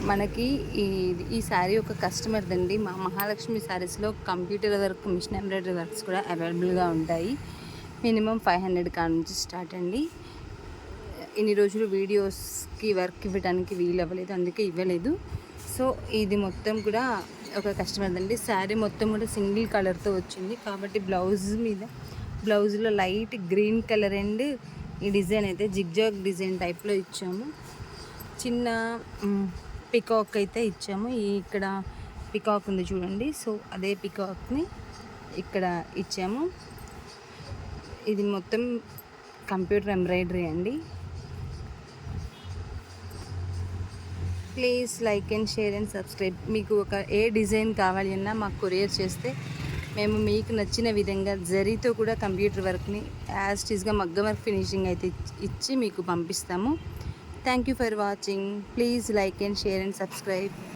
మనకి ఈ ఈ శారీ ఒక కస్టమర్దండి. మా మహాలక్ష్మి శారీస్లో computer work, machine embroidery works కూడా అవైలబుల్గా ఉంటాయి. మినిమం 500 కాడ నుంచి స్టార్ట్ అండి. ఇన్ని రోజులు వీడియోస్కి వర్క్ ఇవ్వడానికి వీలు అవ్వలేదు, అందుకే ఇవ్వలేదు. సో ఇది మొత్తం కూడా ఒక కస్టమర్దండి. శారీ మొత్తం కూడా సింగిల్ కలర్తో వచ్చింది కాబట్టి బ్లౌజ్లో లైట్ గ్రీన్ కలర్ అండ్ ఈ డిజైన్ అయితే జిగ్జాగ్ డిజైన్ టైప్లో ఇచ్చాము. చిన్న పికాక్ అయితే ఇచ్చాము. ఇక్కడ పికాక్ ఉంది చూడండి. సో అదే పికాక్ని ఇక్కడ ఇచ్చాము. ఇది మొత్తం కంప్యూటర్ ఎంబ్రాయిడరీ అండి. Please like and share and subscribe. మీకు ఏ డిజైన్ కావాలి అన్నా మాకు కొరియర్ చేస్తే మేము మీకు నచ్చిన విధంగా జరీతో కూడా కంప్యూటర్ వర్క్ని యాజ్ టీజ్గా మగ్గం వర్క్ ఫినిషింగ్ అయితే ఇచ్చి మీకు పంపిస్తాము. Thank you for watching. Please like and share and subscribe.